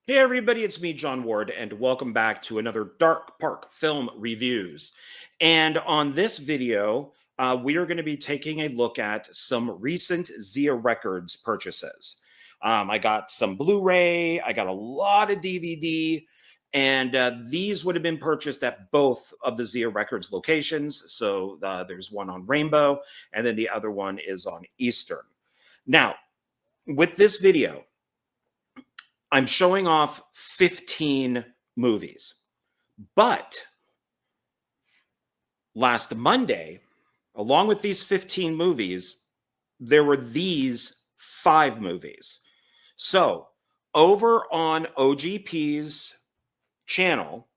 Hey everybody, it's me, John Ward, and welcome back to another Dark Park Film Reviews. And on this video, we are going to be taking a look at some recent Zia Records purchases. I got some Blu-ray, I got a lot of DVD, and these would have been purchased at both of the Zia Records locations. So there's one on Rainbow, and then the other one is on Eastern. Now, with this video, I'm showing off 15 movies, but last Monday, along with these 15 movies, there were these 5 movies. So over on OGP's channel,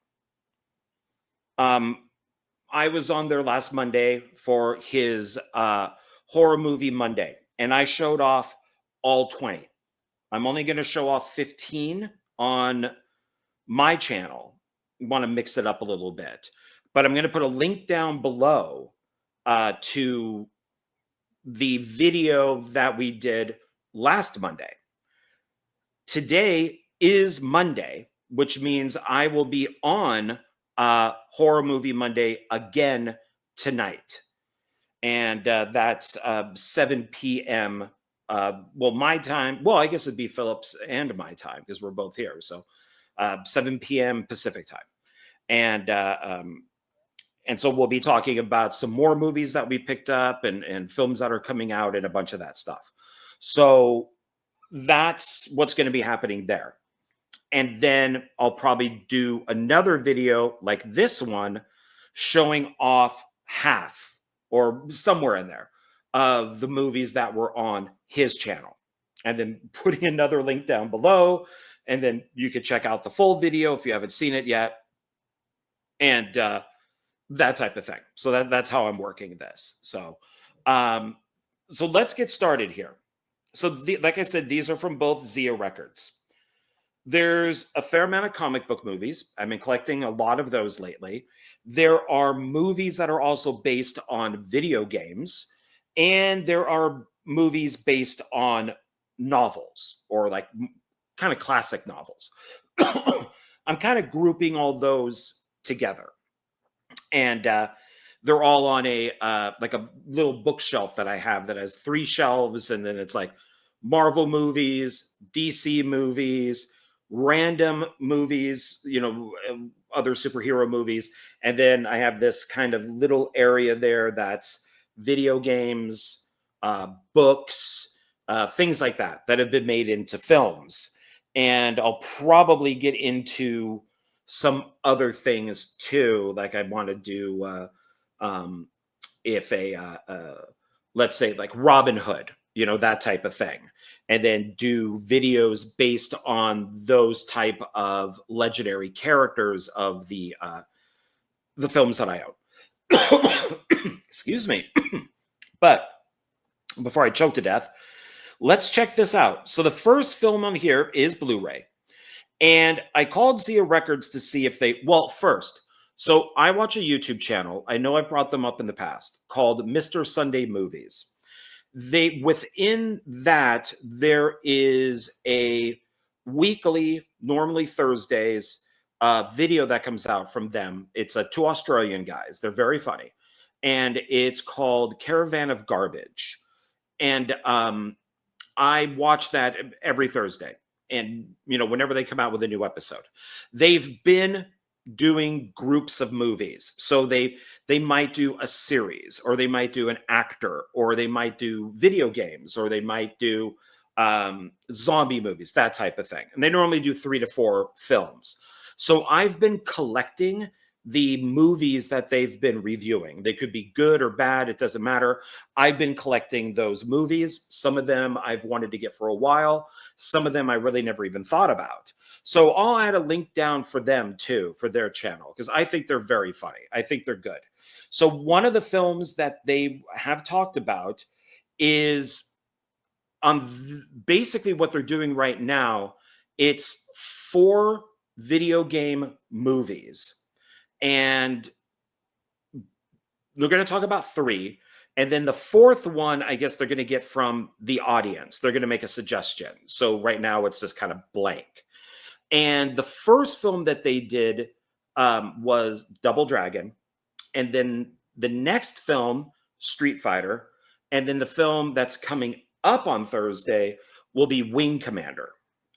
I was on there last Monday for his Horror Movie Monday, and I showed off all 20. I'm only going to show off 15 on my channel. I want to mix it up a little bit, but I'm going to put a link down below to the video that we did last Monday. Today is Monday, which means I will be on Horror Movie Monday again tonight. And that's 7 p.m. Well, my time, well, I guess it'd be Philip's and my time because we're both here. So 7 p.m. Pacific time. And so we'll be talking about some more movies that we picked up and films that are coming out and a bunch of that stuff. So that's what's going to be happening there. And then I'll probably do another video like this one showing off half or somewhere in there of the movies that were on his channel, and then putting another link down below, and then you could check out the full video if you haven't seen it yet, and that type of thing. So that's how I'm working this. So so let's get started here. So like I said, these are from both Zia Records. There's a fair amount of comic book movies. I've been collecting a lot of those lately. There are movies that are also based on video games, and there are movies based on novels or like kind of classic novels. I'm kind of grouping all those together, and they're all on a like a little bookshelf that I have that has 3 shelves, and then it's like Marvel movies, DC movies, random movies, you know, other superhero movies, and then I have this kind of little area there that's video games, books, things like that have been made into films. And I'll probably get into some other things too. Like I want to do, if let's say like Robin Hood, you know, that type of thing. And then do videos based on those type of legendary characters of the films that I own. Excuse me. But before I choke to death, let's check this out. So the first film on here is Blu-ray. And I called Zia Records to see if they, well, first, so I watch a YouTube channel. I know I brought them up in the past, called Mr. Sunday Movies. Within that, there is a weekly, normally Thursdays, video that comes out from them. It's 2 Australian guys. They're very funny. And it's called Caravan of Garbage. And I watch that every Thursday. And, you know, whenever they come out with a new episode, they've been doing groups of movies. So they might do a series, or they might do an actor, or they might do video games, or they might do zombie movies, that type of thing. And they normally do 3 to 4 films. So I've been collecting the movies that they've been reviewing. They could be good or bad, it doesn't matter. I've been collecting those movies. Some of them I've wanted to get for a while. Some of them I really never even thought about. So I'll add a link down for them too, for their channel, because I think they're very funny. I think they're good. So one of the films that they have talked about is basically what they're doing right now. It's 4 video game movies. And they're going to talk about 3. And then the 4th one, I guess they're going to get from the audience. They're going to make a suggestion. So right now it's just kind of blank. And the first film that they did was Double Dragon. And then the next film, Street Fighter. And then the film that's coming up on Thursday will be Wing Commander.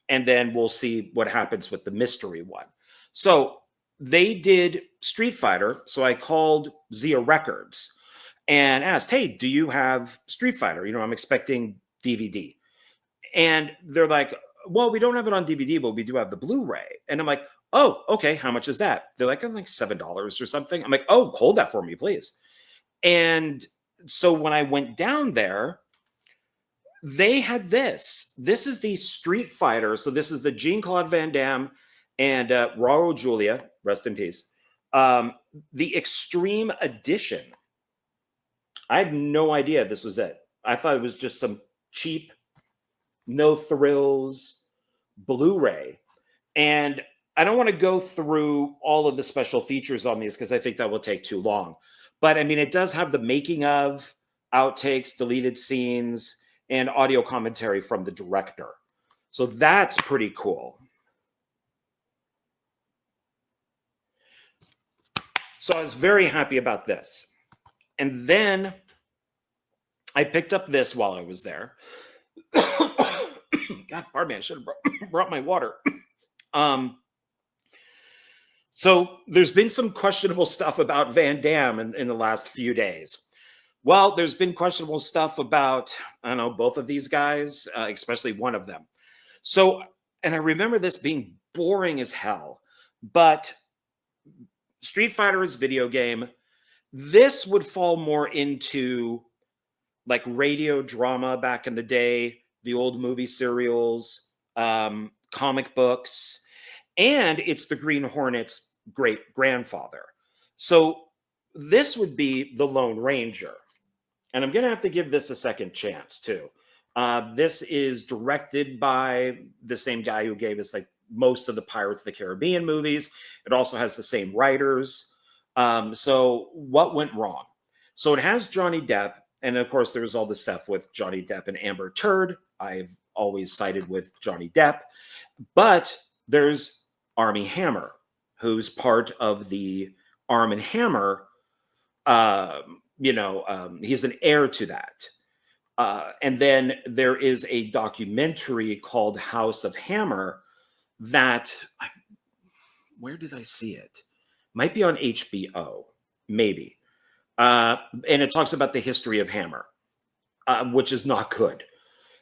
And then we'll see what happens with the mystery one. So they did Street Fighter. So I called Zia Records and asked, hey, do you have Street Fighter? I'm expecting DVD. And they're like, well, we don't have it on DVD, but we do have the Blu-ray. And I'm like, oh, okay, how much is that? They're like, I'm like $7 or something. I'm like, oh, hold that for me, please. And so when I went down there, they had this. This is the Street Fighter. So this is the Jean-Claude Van Damme and Raul Julia, rest in peace. The Extreme Edition. I had no idea this was it. I thought it was just some cheap, no thrills Blu-ray. And I don't want to go through all of the special features on these because I think that will take too long. But I mean, it does have the making of, outtakes, deleted scenes, and audio commentary from the director. So that's pretty cool. So I was very happy about this. And then I picked up this while I was there. God, pardon me, I should have brought my water. So there's been some questionable stuff about Van Damme in the last few days. Well, there's been questionable stuff about, I don't know, both of these guys, especially one of them. So, and I remember this being boring as hell, but Street Fighter is video game. This would fall more into like radio drama back in the day, the old movie serials, comic books, and it's the Green Hornet's great grandfather. So this would be the Lone Ranger. And I'm going to have to give this a second chance too. This is directed by the same guy who gave us like most of the Pirates of the Caribbean movies. It also has the same writers. So what went wrong? So it has Johnny Depp. And of course, there's all the stuff with Johnny Depp and Amber Turd. I've always sided with Johnny Depp. But there's Armie Hammer, who's part of the Arm & Hammer. He's an heir to that. And then there is a documentary called House of Hammer that, where did I see it? Might be on HBO, maybe. And it talks about the history of Hammer, which is not good.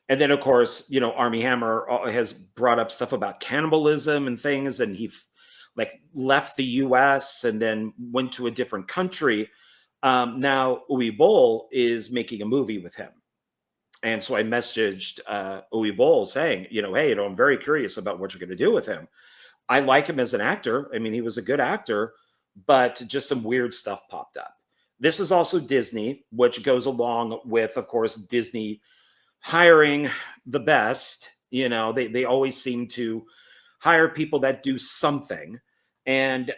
And then, of course, Armie Hammer has brought up stuff about cannibalism and things, and he left the U.S. and then went to a different country. Now Uwe Boll is making a movie with him. And so I messaged Uwe Boll saying, hey, I'm very curious about what you're going to do with him. I like him as an actor. I mean, he was a good actor, but just some weird stuff popped up. This is also Disney, which goes along with, of course, Disney hiring the best. They always seem to hire people that do something. And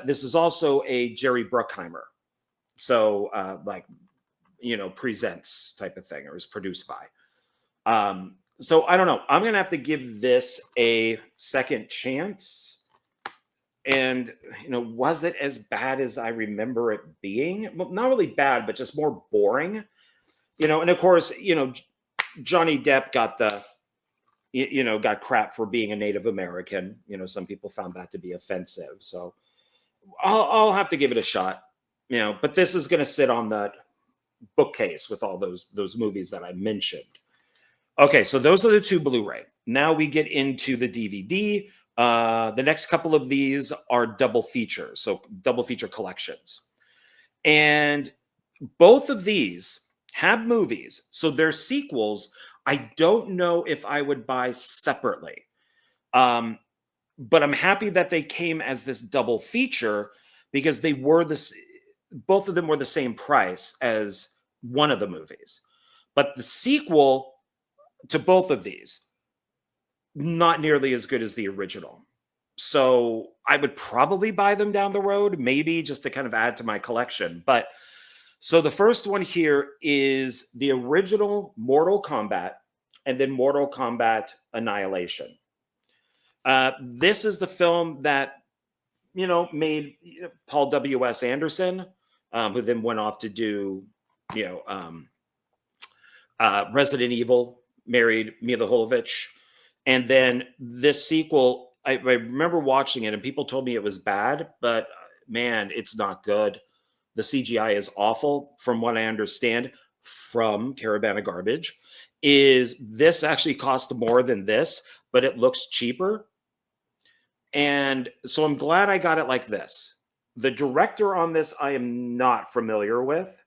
this is also a Jerry Bruckheimer. So presents type of thing, or is produced by. So I don't know. I'm going to have to give this a second chance. And, was it as bad as I remember it being? Well, not really bad, but just more boring. And of course, Johnny Depp got got crap for being a Native American. Some people found that to be offensive. So I'll have to give it a shot. But this is going to sit on that bookcase with all those movies that I mentioned. Okay, so those are the two Blu-ray. Now we get into the DVD. The next couple of these are double features, so double feature collections. And both of these have movies, so they're sequels. I don't know if I would buy separately. But I'm happy that they came as this double feature because they were both of them were the same price as one of the movies. But the sequel to both of these, not nearly as good as the original. So I would probably buy them down the road, maybe just to kind of add to my collection. But so the first one here is the original Mortal Kombat and then Mortal Kombat Annihilation. This is the film that, you know, made Paul W.S. Anderson, who then went off to do, you know, Resident Evil, married Mila Jovovich. And then this sequel, I remember watching it and people told me it was bad, but man, it's not good. The CGI is awful, from what I understand from Caravan of Garbage. Is this actually cost more than this, but it looks cheaper? And so I'm glad I got it like this. The director on this I am not familiar with,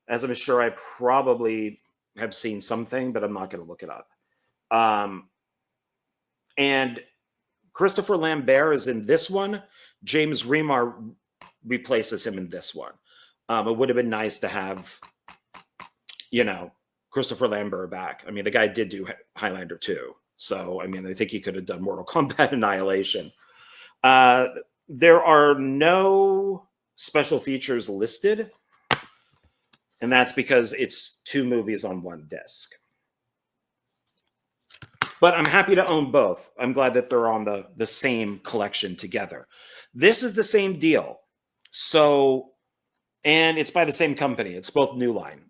as I'm sure I probably have seen something, but I'm not going to look it up. And Christopher Lambert is in this one. James Remar replaces him in this one. It would have been nice to have, you know, Christopher Lambert back. I mean, the guy did do Highlander 2. So, I mean, I think he could have done Mortal Kombat Annihilation. There are no special features listed, and that's because it's 2 movies on 1 disc. But I'm happy to own both. I'm glad that they're on the same collection together. This is the same deal. So, and it's by the same company. It's both New Line.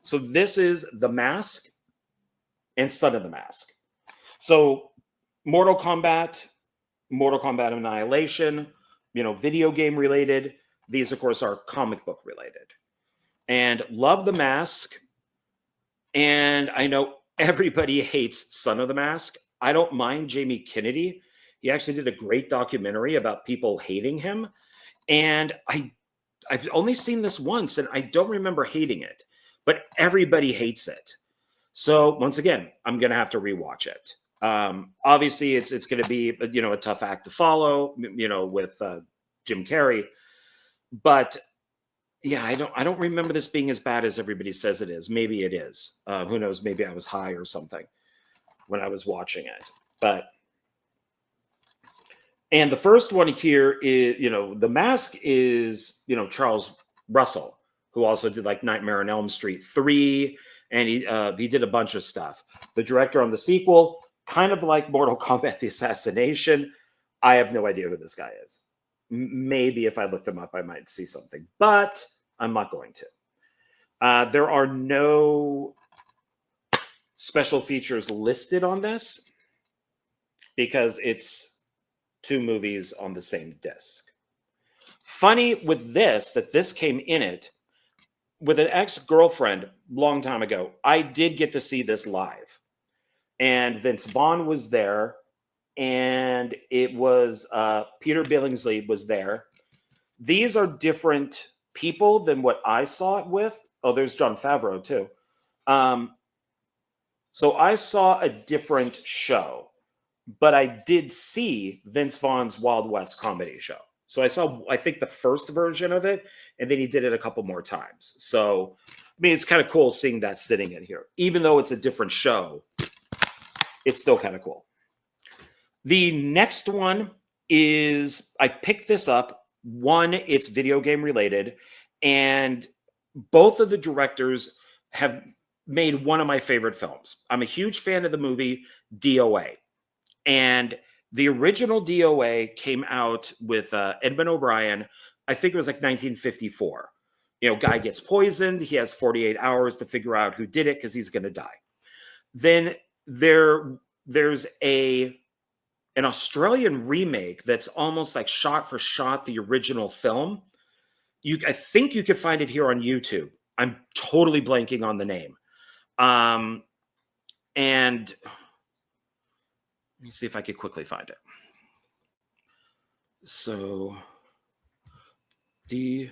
So this is The Mask and Son of the Mask. So Mortal Kombat Annihilation, you know, video game related. These, of course, are comic book related. And love The Mask. And I know everybody hates Son of the Mask. I don't mind Jamie Kennedy. He actually did a great documentary about people hating him. And I've only seen this once, and I don't remember hating it. But everybody hates it. So once again, I'm going to have to rewatch it. Obviously, it's going to be, you know, a tough act to follow, you know, with Jim Carrey. But yeah, I don't remember this being as bad as everybody says it is. Maybe it is. Who knows? Maybe I was high or something when I was watching it. But and the first one here is, you know, The Mask is, you know, Charles Russell, who also did like Nightmare on Elm Street 3, and he did a bunch of stuff. The director on the sequel, kind of like Mortal Kombat: The Assassination. I have no idea who this guy is. Maybe if I looked him up, I might see something, but I'm not going to. There are no special features listed on this because it's 2 movies on the same disc. Funny with this, that this came in it with an ex-girlfriend long time ago. I did get to see this live, and Vince Vaughn was there, and it was Peter Billingsley was there. These are different people than what I saw it with. Oh, there's Jon Favreau too. So I saw a different show, but I did see Vince Vaughn's Wild West comedy show. So I saw, I think, the first version of it, and then he did it a couple more times. So, I mean, it's kind of cool seeing that sitting in here. Even though it's a different show, it's still kind of cool. The next one is, I picked this up. One, it's video game related, and both of the directors have made one of my favorite films. I'm a huge fan of the movie DOA. And the original DOA came out with Edmund O'Brien. I think it was like 1954. You know, guy gets poisoned. He has 48 hours to figure out who did it because he's going to die. Then there's an Australian remake that's almost like shot for shot the original film. I think you could find it here on YouTube. I'm totally blanking on the name. And let me see if I could quickly find it. So, DOA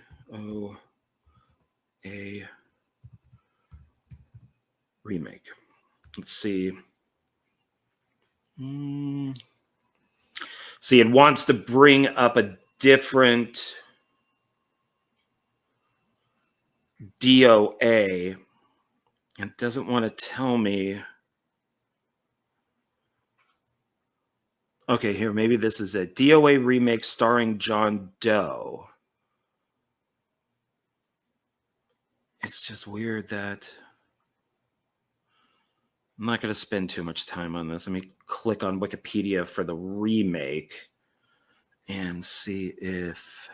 remake. Let's see. See, it wants to bring up a different DOA. It doesn't want to tell me. Okay, here, maybe this is a DOA remake starring John Doe. It's just weird that... I'm not going to spend too much time on this. Let me click on Wikipedia for the remake and see if...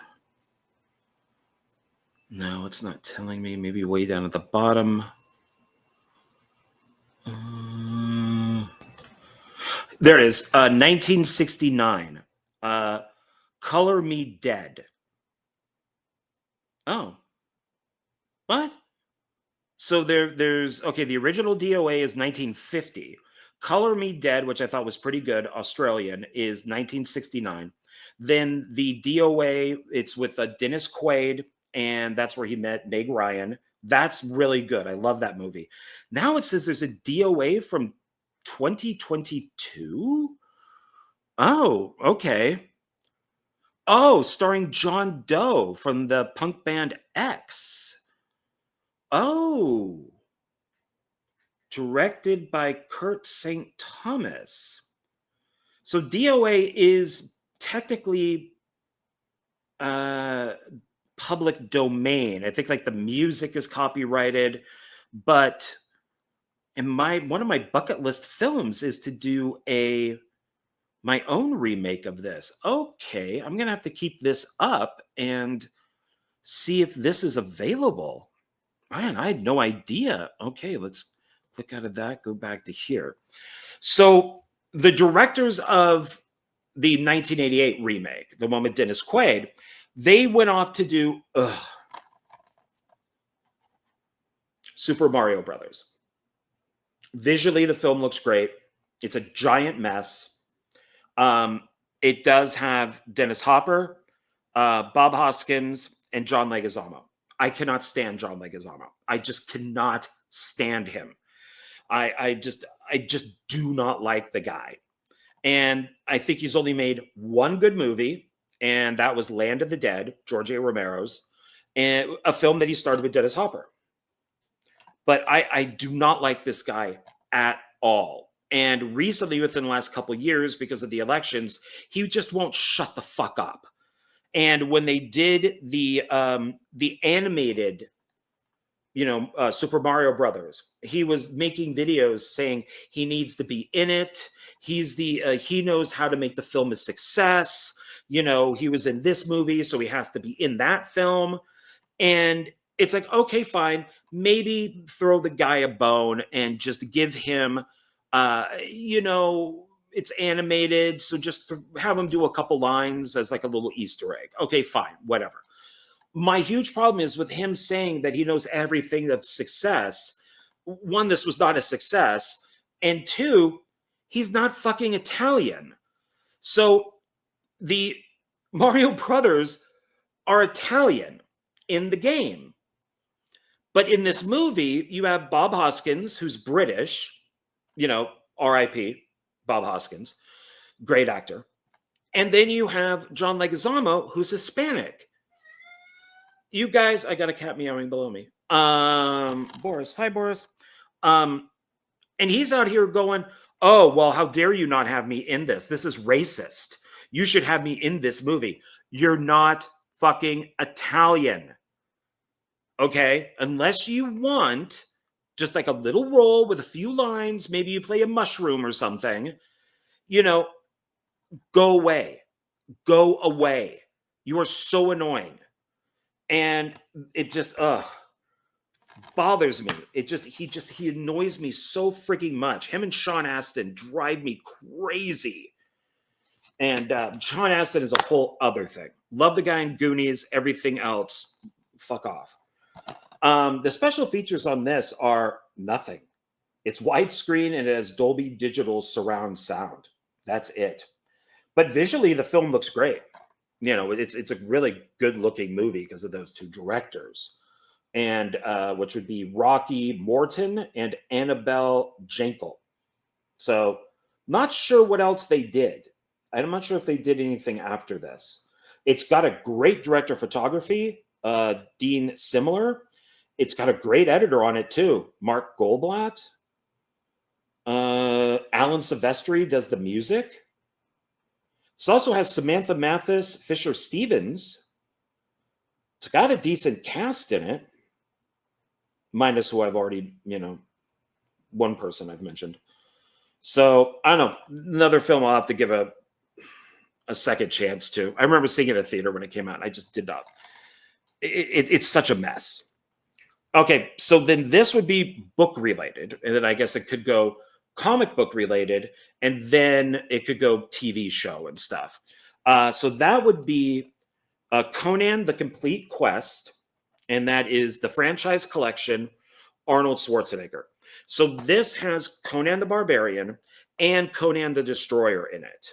No, it's not telling me. Maybe way down at the bottom. There it is. 1969. Color Me Dead. Oh. What? So there's... Okay, the original DOA is 1950. Color Me Dead, which I thought was pretty good, Australian, is 1969. Then the DOA, it's with Dennis Quaid, and that's where he met Meg Ryan. That's really good. I love that movie. Now it says there's a DOA from 2022? Oh, okay. Oh, starring John Doe from the punk band X. Oh. Directed by Kurt St. Thomas. So DOA is technically public domain. I think like the music is copyrighted, but one of my bucket list films is to do my own remake of this. Okay, I'm gonna have to keep this up and see if this is available. Man, I had no idea. Okay, let's click out of that, go back to here. So the directors of the 1988 remake, the one with Dennis Quaid, they went off to do Super Mario Brothers. Visually, the film looks great. It's a giant mess. It does have Dennis Hopper, Bob Hoskins, and John Leguizamo. I cannot stand John Leguizamo. I just cannot stand him. I just do not like the guy. And I think he's only made one good movie, and that was Land of the Dead, George A. Romero's, and a film that he started with Dennis Hopper. But I do not like this guy at all. And recently, within the last couple of years, because of the elections, he just won't shut the fuck up. And when they did the animated, Super Mario Brothers, he was making videos saying he needs to be in it. He knows how to make the film a success. He was in this movie, so he has to be in that film. And it's like, okay, fine. Maybe throw the guy a bone and just give him, it's animated, so just have him do a couple lines as like a little Easter egg. Okay, fine, whatever. My huge problem is with him saying that he knows everything of success. One, this was not a success. And two, he's not fucking Italian. So the Mario Brothers are Italian in the game. But in this movie, you have Bob Hoskins, who's British, R.I.P., Bob Hoskins, great actor. And then you have John Leguizamo, who's Hispanic. You guys, I got a cat meowing below me. Boris, hi, Boris. And he's out here going, oh, well, how dare you not have me in this? This is racist. You should have me in this movie. You're not fucking Italian. Okay? Unless you want just like a little role with a few lines, maybe you play a mushroom or something, go away. Go away. You are so annoying. And it just bothers me. He annoys me so freaking much. Him and Sean Astin drive me crazy. And Sean Astin is a whole other thing. Love the guy in Goonies. Everything else, fuck off. The special features on this are nothing. It's widescreen and it has Dolby Digital surround sound. That's it. But visually, the film looks great. It's a really good looking movie because of those two directors, and which would be Rocky Morton and Annabelle Jankel. So not sure what else they did. I'm not sure if they did anything after this. It's got a great director of photography, Dean Simler. It's got a great editor on it too, Mark Goldblatt. Alan Silvestri does the music. This also has Samantha Mathis, Fisher Stevens. It's got a decent cast in it, minus who I've already, one person I've mentioned. So I don't know, another film I'll have to give a second chance to. I remember seeing it in the theater when it came out. And I just did not. It's such a mess. Okay, so then this would be book related, and then I guess it could go comic book related, and then it could go TV show and stuff. So that would be Conan the Complete Quest, and that is the franchise collection, Arnold Schwarzenegger. So this has Conan the Barbarian and Conan the Destroyer in it.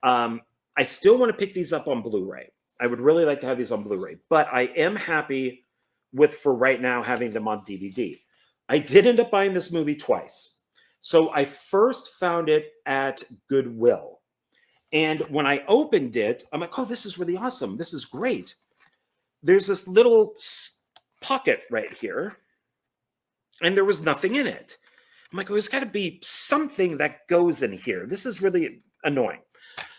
I still want to pick these up on Blu-ray. I would really like to have these on Blu-ray, but I am happy with, for right now, having them on DVD. I did end up buying this movie twice. So I first found it at Goodwill. And when I opened it, I'm like, oh, this is really awesome. This is great. There's this little pocket right here, and there was nothing in it. I'm like, oh, there's got to be something that goes in here. This is really annoying.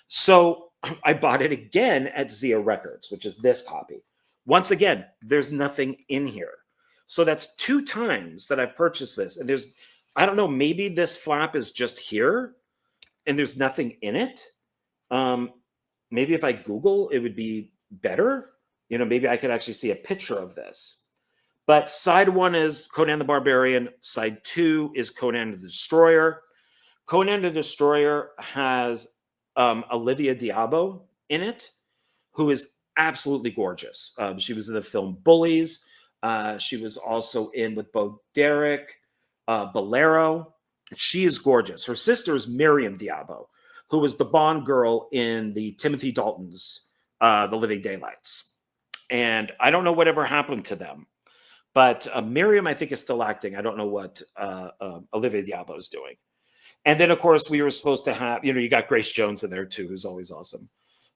So I bought it again at Zia Records, which is this copy. Once again, there's nothing in here. So that's 2 times that I've purchased this. And there's, I don't know, maybe this flap is just here and there's nothing in it. Maybe if I Google, it would be better. You know, maybe I could actually see a picture of this. But side 1 is Conan the Barbarian. Side 2 is Conan the Destroyer. Conan the Destroyer has Olivia d'Abo in it, who is absolutely gorgeous. She was in the film Bullies. She was also in with Bo Derek, Bolero. She is gorgeous. Her sister is Miriam d'Abo, who was the Bond girl in the Timothy Dalton's The Living Daylights. And I don't know whatever happened to them, but Miriam, I think, is still acting. I don't know what Olivia d'Abo is doing. And then, of course, we were supposed to have, you got Grace Jones in there, too, who's always awesome.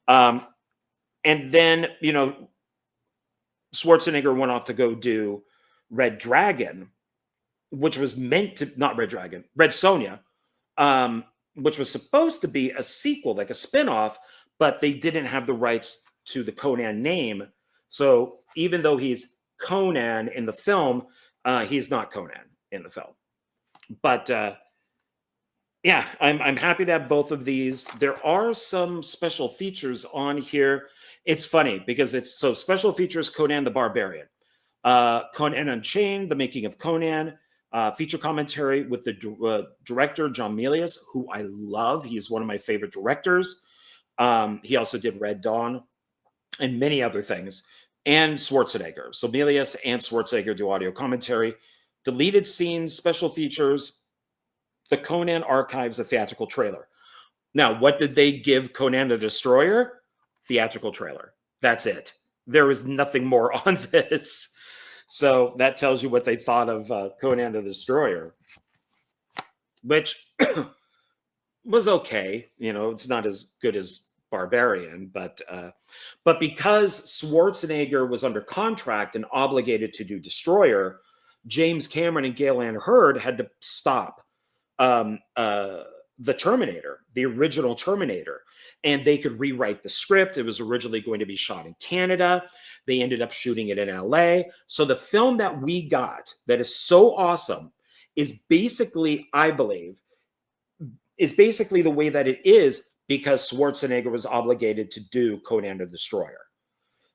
And then, Schwarzenegger went off to go do Red Dragon, which was meant to, not Red Dragon, Red Sonja, which was supposed to be a sequel, like a spinoff, but they didn't have the rights to the Conan name. So even though he's Conan in the film, he's not Conan in the film. But yeah, I'm happy to have both of these. There are some special features on here. It's funny because it's so special features Conan the Barbarian, Conan Unchained, The Making of Conan, feature commentary with the director John Milius, who I love. He's one of my favorite directors. He also did Red Dawn and many other things, and Schwarzenegger. So Milius and Schwarzenegger do audio commentary, deleted scenes, special features, the Conan Archives, a theatrical trailer. Now, what did they give Conan the Destroyer? Theatrical trailer. That's it. There is nothing more on this. So that tells you what they thought of Conan the Destroyer, which was okay. It's not as good as Barbarian, but because Schwarzenegger was under contract and obligated to do Destroyer, James Cameron and Gale Ann Hurd had to stop the Terminator, the original Terminator, and they could rewrite the script. It was originally going to be shot in Canada. They ended up shooting it in LA. So the film that we got that is so awesome is basically, I believe, the way that it is because Schwarzenegger was obligated to do Conan the Destroyer.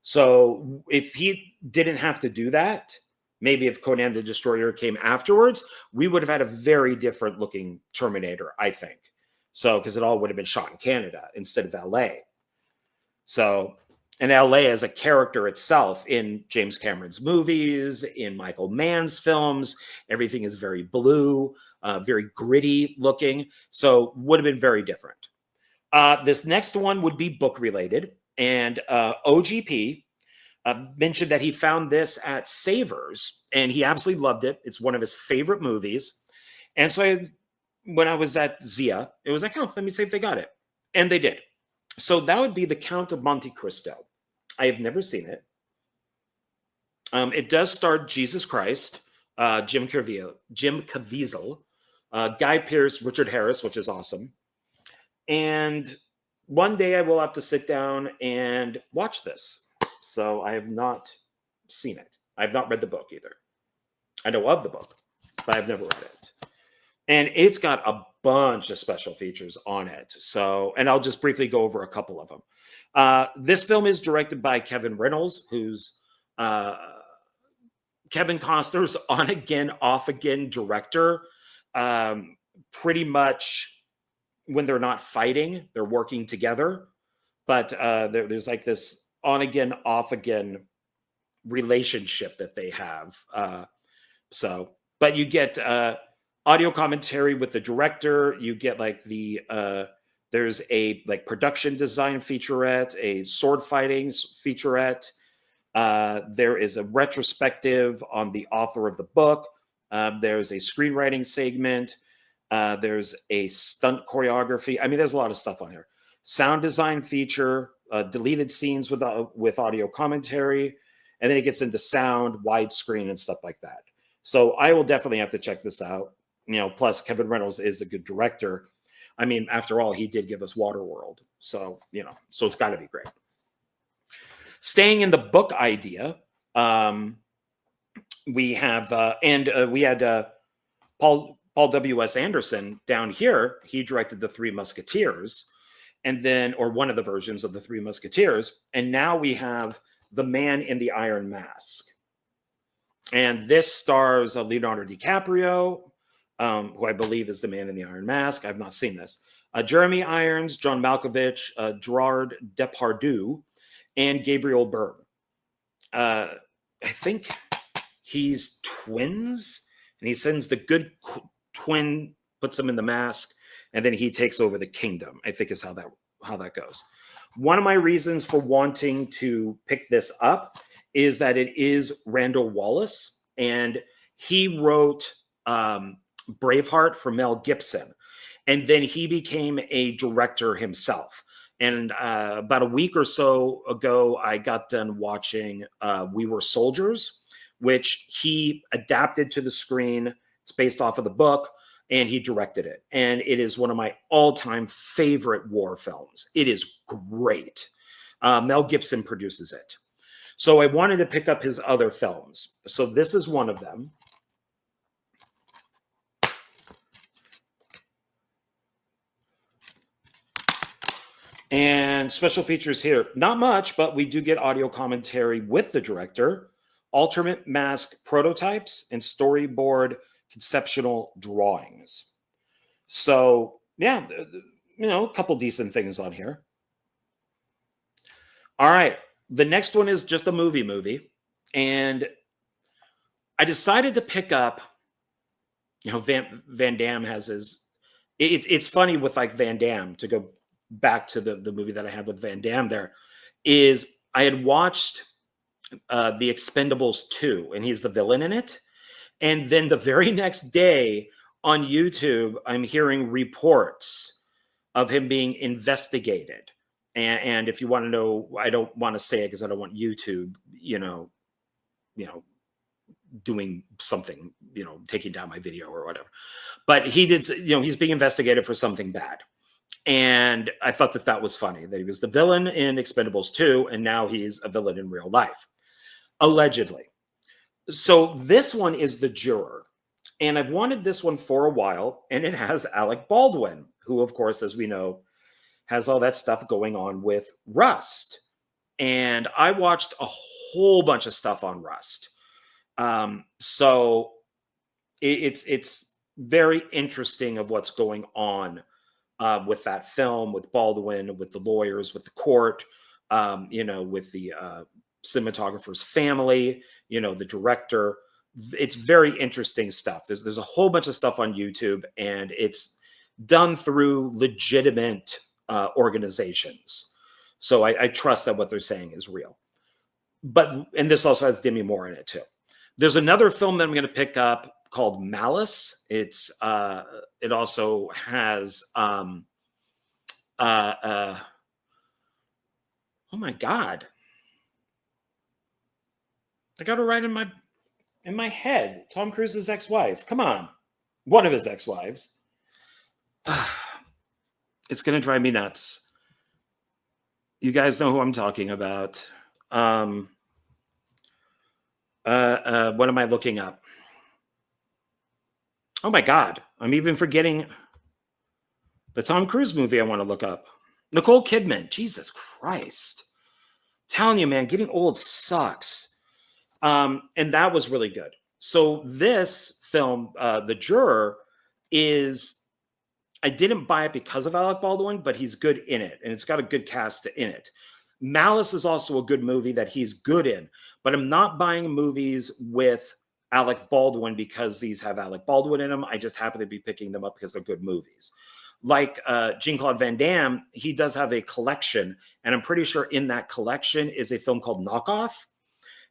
So if he didn't have to do that, maybe if Conan the Destroyer came afterwards, we would have had a very different looking Terminator, I think. So, because it all would have been shot in Canada instead of LA. So, and LA as a character itself in James Cameron's movies, in Michael Mann's films, everything is very blue, very gritty looking. So, would have been very different. This next one would be book related. And OGP mentioned that he found this at Savers and he absolutely loved it. It's one of his favorite movies. And so when I was at Zia, it was like, oh, let me see if they got it. And they did. So that would be The Count of Monte Cristo. I have never seen it. It does star Jesus Christ, Jim Caviezel, Guy Pearce, Richard Harris, which is awesome. And one day I will have to sit down and watch this. So I have not seen it. I have not read the book either. I know of the book, but I've never read it. And it's got a bunch of special features on it. So, and I'll just briefly go over a couple of them. This film is directed by Kevin Reynolds, who's Kevin Costner's on again, off again director. Pretty much when they're not fighting, they're working together. But there's like this on again, off again relationship that they have. But you get audio commentary with the director. You get like there's a like production design featurette, a sword fighting featurette. There is a retrospective on the author of the book. There's a screenwriting segment. There's a stunt choreography. I mean, there's a lot of stuff on here. Sound design feature, deleted scenes with audio commentary, and then it gets into sound, widescreen, and stuff like that. So I will definitely have to check this out. Plus Kevin Reynolds is a good director. I mean, after all, he did give us Waterworld. So, so it's got to be great. Staying in the book idea, we have, we had Paul W.S. Anderson down here. He directed The Three Musketeers, and then, or one of the versions of The Three Musketeers. And now we have The Man in the Iron Mask. And this stars Leonardo DiCaprio, who I believe is the Man in the Iron Mask. I've not seen this. Jeremy Irons, John Malkovich, Gerard Depardieu, and Gabriel Byrne. I think he's twins, and he sends the good twin, puts him in the mask, and then he takes over the kingdom, I think is how that goes. One of my reasons for wanting to pick this up is that it is Randall Wallace, and he wrote Braveheart for Mel Gibson, and then he became a director himself. And about a week or so ago, I got done watching We Were Soldiers, which he adapted to the screen. It's based off of the book, and he directed it. And it is one of my all-time favorite war films. It is great. Mel Gibson produces it. So I wanted to pick up his other films. So this is one of them. And special features here, not much, but we do get audio commentary with the director, alternate mask prototypes, and storyboard conceptual drawings. So yeah, a couple decent things on here. All right, the next one is just a movie, and I decided to pick up. Van Damme has his. It's funny with like Van Damme, to go back to the movie that I had with Van Damme. There is, I had watched The Expendables 2, and he's the villain in it. And then the very next day on YouTube, I'm hearing reports of him being investigated. And if you want to know, I don't want to say it because I don't want YouTube, doing something, taking down my video or whatever. But he did, he's being investigated for something bad. And I thought that was funny, that he was the villain in Expendables 2, and now he's a villain in real life, allegedly. So this one is The Juror. And I've wanted this one for a while, and it has Alec Baldwin, who, of course, as we know, has all that stuff going on with Rust. And I watched a whole bunch of stuff on Rust. So it's very interesting of what's going on with that film, with Baldwin, with the lawyers, with the court, with the cinematographer's family, the director. It's very interesting stuff. There's a whole bunch of stuff on YouTube, and it's done through legitimate organizations. So I trust that what they're saying is real. And this also has Demi Moore in it too. There's another film that I'm going to pick up called Malice. It also has oh my God, I got it right in my head. Tom Cruise's ex-wife. Come on, one of his ex-wives. It's going to drive me nuts. You guys know who I'm talking about. What am I looking up? Oh my God, I'm even forgetting. The Tom Cruise movie I want to look up. Nicole Kidman. Jesus Christ. Telling you, man, getting old sucks. And that was really good. So this film, The Juror, is, I didn't buy it because of Alec Baldwin, but he's good in it. And it's got a good cast in it. Malice is also a good movie that he's good in. But I'm not buying movies with Alec Baldwin because these have Alec Baldwin in them. I just happen to be picking them up because they're good movies. Like Jean-Claude Van Damme, he does have a collection. And I'm pretty sure in that collection is a film called Knockoff.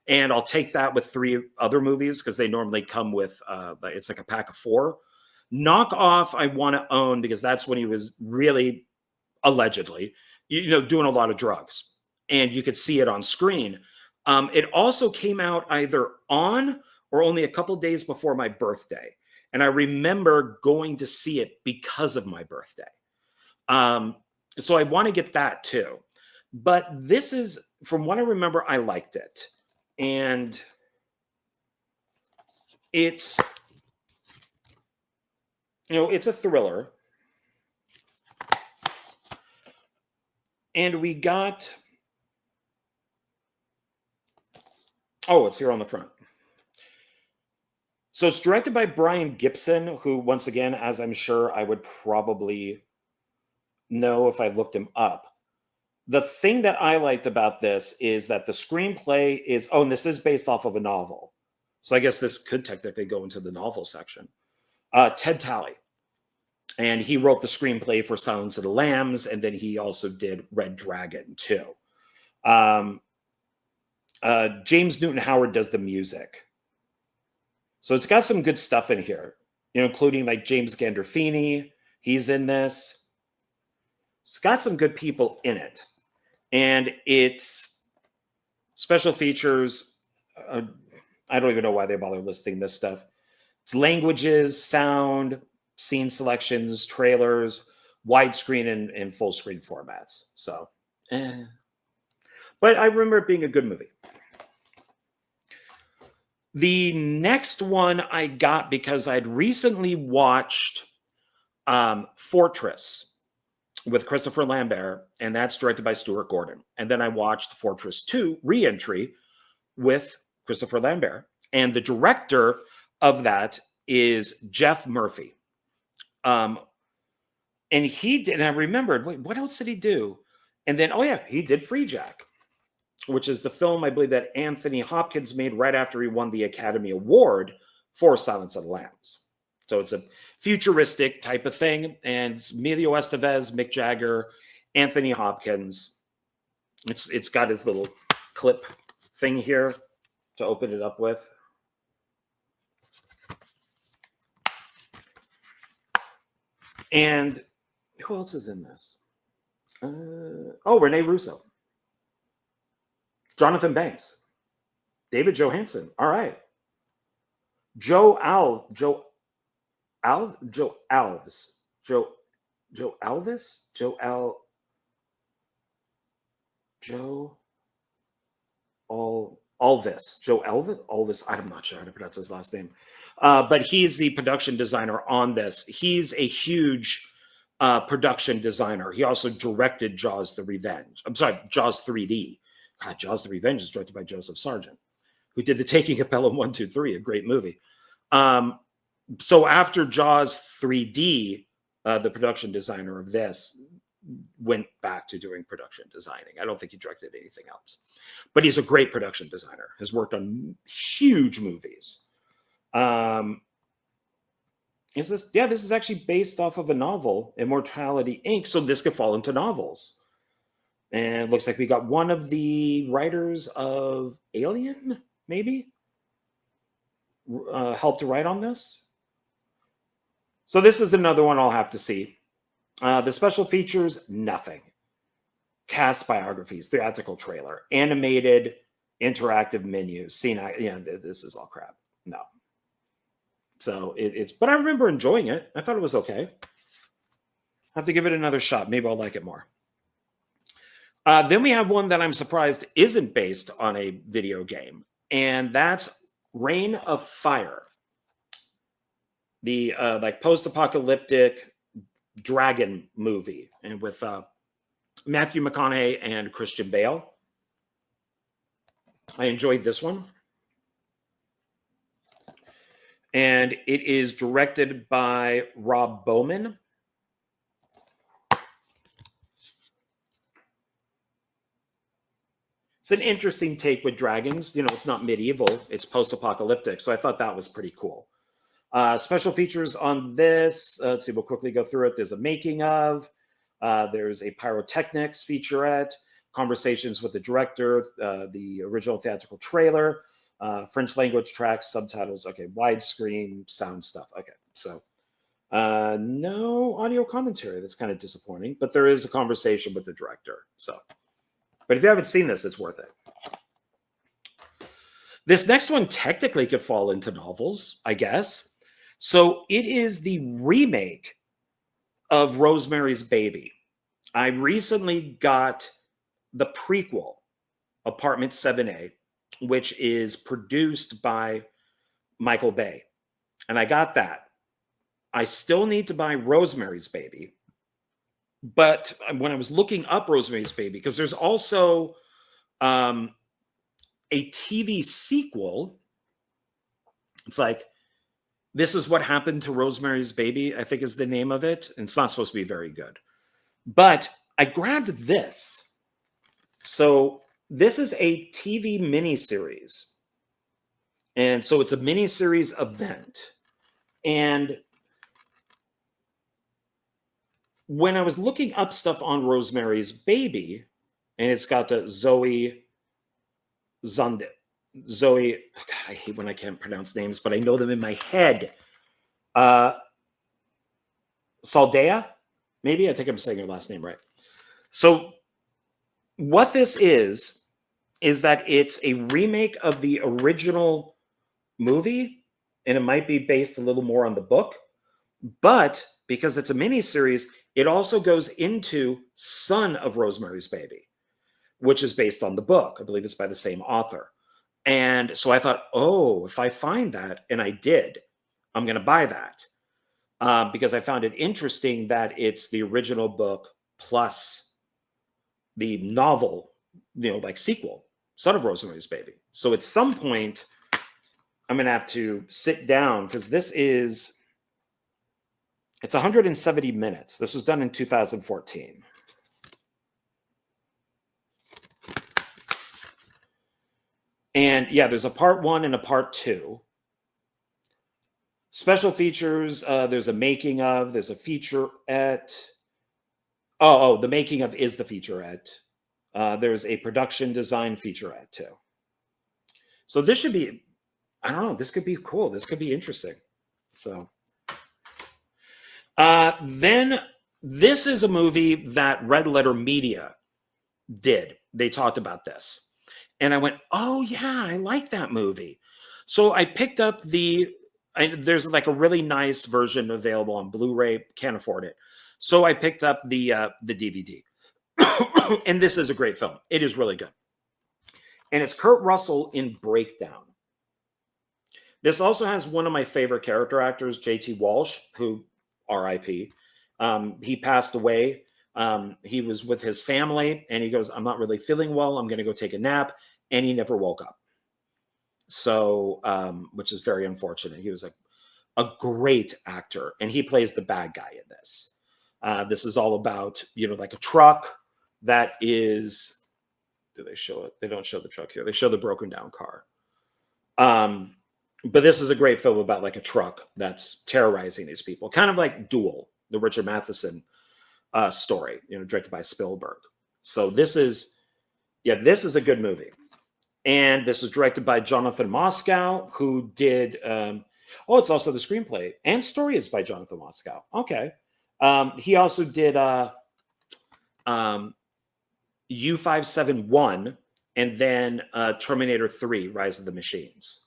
And I'll take that with 3 other movies because they normally come with, it's like a pack of 4. Knockoff I want to own because that's when he was really, allegedly, doing a lot of drugs. And you could see it on screen. It also came out either on or only a couple days before my birthday. And I remember going to see it because of my birthday. So I want to get that too. But this is, from what I remember, I liked it. And it's, it's a thriller. And we got, oh, it's here on the front. So it's directed by Brian Gibson, who, once again, as I'm sure I would probably know if I looked him up. The thing that I liked about this is that the screenplay is, and this is based off of a novel. So I guess this could technically go into the novel section. Ted Talley. And he wrote the screenplay for Silence of the Lambs, and then he also did Red Dragon, too. James Newton Howard does the music. So it's got some good stuff in here, including like James Gandolfini. He's in this. It's got some good people in it. And it's special features. I don't even know why they bother listing this stuff. It's languages, sound, scene selections, trailers, widescreen and full screen formats. So, but I remember it being a good movie. The next one I got because I'd recently watched Fortress with Christopher Lambert, and that's directed by Stuart Gordon. And then I watched Fortress 2, Re-Entry, with Christopher Lambert. And the director of that is Jeff Murphy. And he did, and I remembered, wait, what else did he do? And then, oh yeah, he did Free Jack, which is the film I believe that Anthony Hopkins made right after he won the Academy Award for Silence of the Lambs. So it's a futuristic type of thing. And it's Emilio Estevez, Mick Jagger, Anthony Hopkins. It's got his little clip thing here to open it up with. And who else is in this? Rene Russo. Jonathan Banks. David Johansen. All right. Joe Alves. I'm not sure how to pronounce his last name. But he's the production designer on this. He's a huge production designer. He also directed Jaws 3D. God, Jaws the Revenge is directed by Joseph Sargent, who did The Taking of Pelham 1, 2, 3, a great movie. So after Jaws 3D, the production designer of this went back to doing production designing. I don't think he directed anything else. But he's a great production designer. Has worked on huge movies. This is actually based off of a novel, Immortality, Inc. So this could fall into novels. And it looks like we got one of the writers of Alien, maybe, helped to write on this. So this is another one I'll have to see. The special features, nothing. Cast biographies, theatrical trailer, animated, interactive menus. This is all crap. No. So but I remember enjoying it. I thought it was okay. I have to give it another shot. Maybe I'll like it more. Then we have one that I'm surprised isn't based on a video game, and that's Reign of Fire. The like post-apocalyptic dragon movie, and with Matthew McConaughey and Christian Bale. I enjoyed this one. And it is directed by Rob Bowman. It's an interesting take with dragons. You know, it's not medieval, it's post-apocalyptic. So I thought that was pretty cool. Special features on this. Let's see, we'll quickly go through it. There's a making of. There's a pyrotechnics featurette, conversations with the director, the original theatrical trailer, French language tracks, subtitles. Okay, widescreen sound stuff. Okay, so no audio commentary. That's kind of disappointing, but there is a conversation with the director. So, but if you haven't seen this, it's worth it. This next one technically could fall into novels, I guess. So it is the remake of Rosemary's Baby. I recently got the prequel, Apartment 7A, which is produced by Michael Bay. And I got that. I still need to buy Rosemary's Baby. But when I was looking up Rosemary's Baby, because there's also a TV sequel, it's like, This Is What Happened to Rosemary's Baby, I think is the name of it. And it's not supposed to be very good. But I grabbed this. So this is a TV miniseries. And so it's a miniseries event. And when I was looking up stuff on Rosemary's Baby, and it's got Zoe Zundit. Zoe, oh God, I hate when I can't pronounce names, but I know them in my head. Saldea, maybe? I think I'm saying her last name right. So what this is that it's a remake of the original movie, and it might be based a little more on the book, but because it's a miniseries, it also goes into Son of Rosemary's Baby, which is based on the book. I believe it's by the same author. And so I thought, oh, if I find that, and I did, I'm going to buy that because I found it interesting that it's the original book plus the novel, like sequel, Son of Rosemary's Baby. So at some point, I'm going to have to sit down because it's 170 minutes. This was done in 2014. And yeah, there's a part 1 and a part 2. Special features, there's a making of, there's a featurette. Oh, the making of is the featurette. There's a production design featurette too. So this should be, I don't know, this could be cool. This could be interesting. So then this is a movie that Red Letter Media did. They talked about this. And I went, oh yeah, I like that movie. So I picked up there's like a really nice version available on Blu-ray, can't afford it. So I picked up the DVD. And this is a great film. It is really good. And it's Kurt Russell in Breakdown. This also has one of my favorite character actors, J.T. Walsh, who R.I.P. He passed away. He was with his family and he goes, I'm not really feeling well. I'm going to go take a nap. And he never woke up. So, which is very unfortunate. He was a great actor and he plays the bad guy in this. This is all about, like a truck that is, do they show it? They don't show the truck here. They show the broken down car. But this is a great film about like a truck that's terrorizing these people. Kind of like Duel, the Richard Matheson story, directed by Spielberg. So this is a good movie. And this is directed by Jonathan Moskow, who did, it's also the screenplay and story is by Jonathan Moskow. Okay. He also did U-571 and then Terminator 3, Rise of the Machines.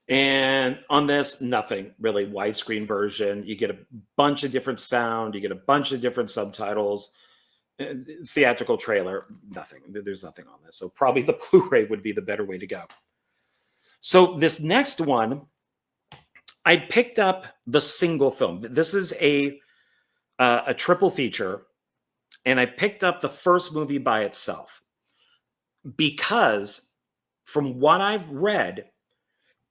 And on this, nothing really. Widescreen version. You get a bunch of different sound. You get a bunch of different subtitles. Theatrical trailer, nothing. There's nothing on this. So probably the Blu-ray would be the better way to go. So this next one, I picked up the single film. This is a triple feature, and I picked up the first movie by itself because, from what I've read,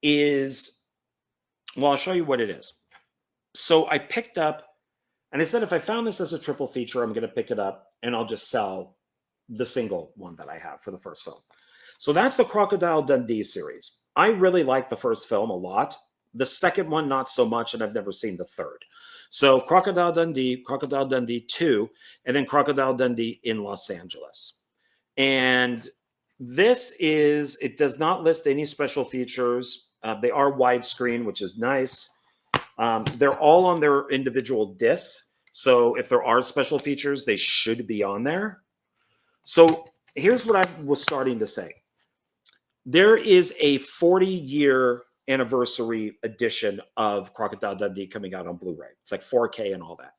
well, I'll show you what it is. So I picked up, and I said, if I found this as a triple feature, I'm going to pick it up and I'll just sell the single one that I have for the first film. So that's the Crocodile Dundee series. I really like the first film a lot. The second one, not so much, and I've never seen the third. So Crocodile Dundee 2, and then Crocodile Dundee in Los Angeles. And it does not list any special features. They are widescreen, which is nice. They're all on their individual discs. So if there are special features, they should be on there. So here's what I was starting to say. There is a 40-year anniversary edition of Crocodile Dundee coming out on Blu-ray. It's like 4K and all that.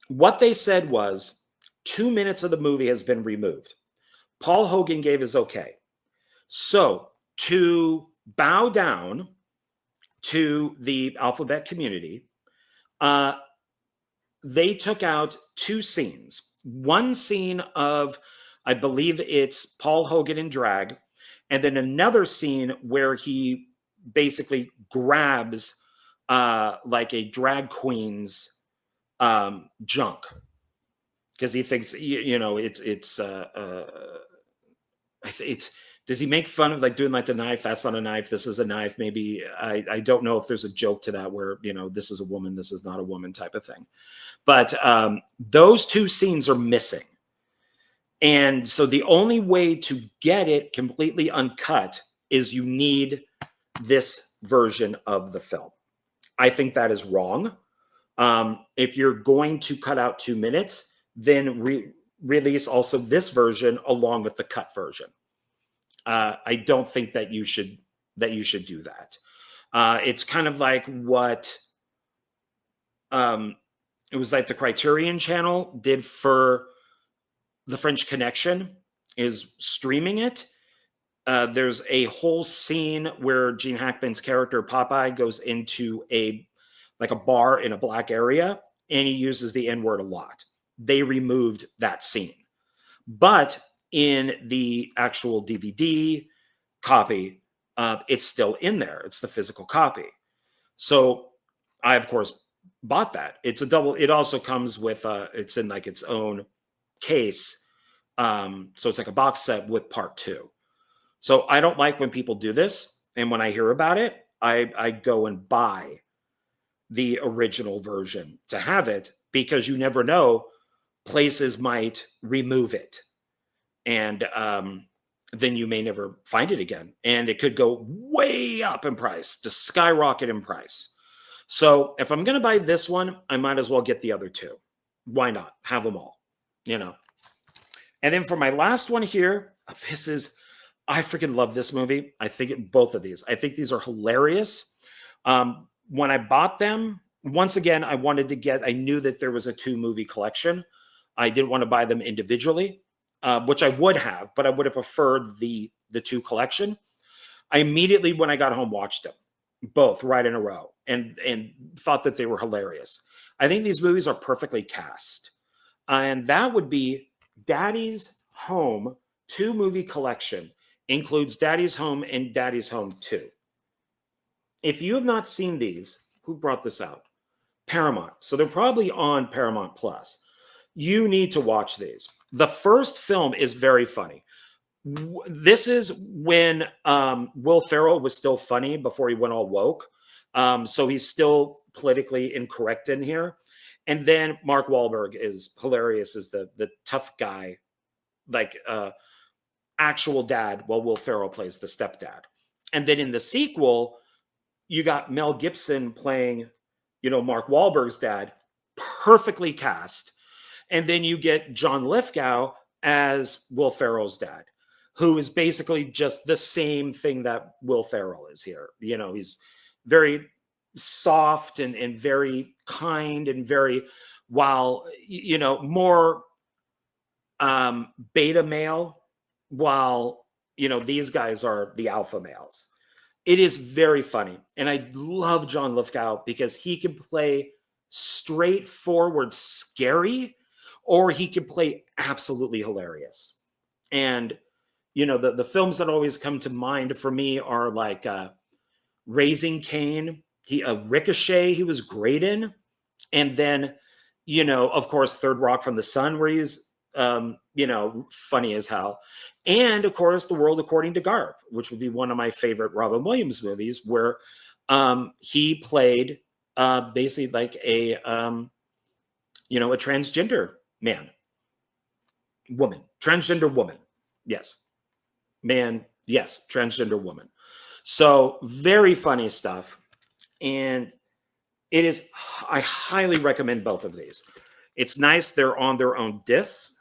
What they said was 2 minutes of the movie has been removed. Paul Hogan gave his okay. So to bow down to the alphabet community, they took out 2 scenes. One scene of, I believe it's Paul Hogan in drag, and then another scene where he basically grabs like a drag queen's junk, because he thinks, it's does he make fun of like doing like the knife? That's not a knife. This is a knife. Maybe I don't know if there's a joke to that where, this is a woman, this is not a woman type of thing. But those 2 scenes are missing. And so the only way to get it completely uncut is you need this version of the film. I think that is wrong. If you're going to cut out 2 minutes, then release also this version along with the cut version. I don't think that you should do that. It's kind of like what it was like the Criterion Channel did for The French Connection, is streaming it. There's a whole scene where Gene Hackman's character Popeye goes into a bar in a black area, and he uses the N-word a lot. They removed that scene. But in the actual DVD copy, it's still in there. It's the physical copy. So I, of course, bought that. It's a double. It also comes with, it's in like its own case. So it's like a box set with part 2. So I don't like when people do this. And when I hear about it, I go and buy the original version to have it, because you never know, places might remove it. And then you may never find it again. And it could go way up in price, just skyrocket in price. So if I'm going to buy this one, I might as well get the other 2. Why not? Have them all, And then for my last one here, I freaking love this movie. I think both of these. I think these are hilarious. When I bought them, once again, I knew that there was a 2-movie collection. I didn't want to buy them individually, which I would have, but I would have preferred the 2 collection. I immediately, when I got home, watched them both right in a row and thought that they were hilarious. I think these movies are perfectly cast. And that would be Daddy's Home 2-movie collection. Includes Daddy's Home and Daddy's Home 2. If you have not seen these, who brought this out? Paramount. So they're probably on Paramount Plus. You need to watch these. The first film is very funny. This is when Will Ferrell was still funny before he went all woke. So he's still politically incorrect in here. And then Mark Wahlberg is hilarious as the tough guy, like actual dad, while Will Ferrell plays the stepdad. And then in the sequel, you got Mel Gibson playing, Mark Wahlberg's dad, perfectly cast. And then you get John Lithgow as Will Ferrell's dad, who is basically just the same thing that Will Ferrell is here. He's very soft and very kind and very, while, more beta male, while you know, these guys are the alpha males. It is very funny. And I love John Lithgow because he can play straightforward scary, or he can play absolutely hilarious. And, you know, the films that always come to mind for me are like Raising Cain, Ricochet, he was great in. And then, you know, of course, Third Rock from the Sun, where he's, you know, funny as hell. And of course, The World According to Garp, which would be one of my favorite Robin Williams movies, where he played basically like a, you know, a transgender transgender woman. Yes. Man. Yes. Transgender woman. So very funny stuff. And it is, I highly recommend both of these. It's nice. They're on their own discs.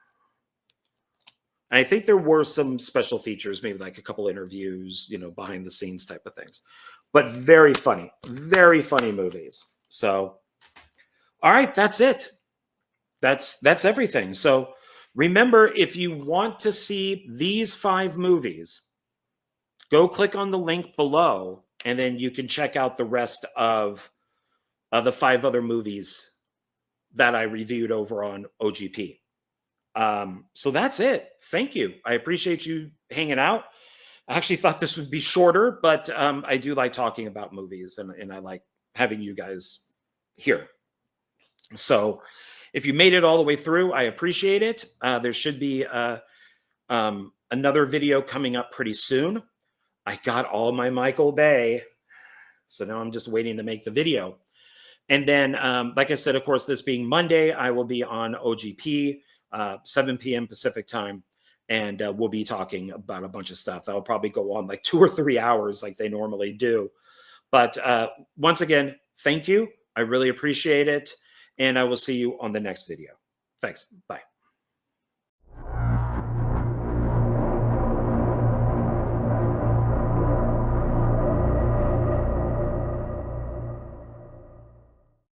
I think there were some special features, maybe like a couple interviews, you know, behind the scenes type of things, but very funny movies. So, all right, that's it. That's everything. So remember, if you want to see these 5 movies, go click on the link below, and then you can check out the rest of the 5 other movies that I reviewed over on OGP. So that's it. Thank you. I appreciate you hanging out. I actually thought this would be shorter, but I do like talking about movies, and I like having you guys here. So if you made it all the way through, I appreciate it. There should be another video coming up pretty soon. I got all my Michael Bay, so now I'm just waiting to make the video. And then, like I said, of course, this being Monday, I will be on OGP, 7 p.m. Pacific time, and we'll be talking about a bunch of stuff. That'll probably go on like 2 or 3 hours like they normally do. But once again, thank you. I really appreciate it. And I will see you on the next video. Thanks. Bye.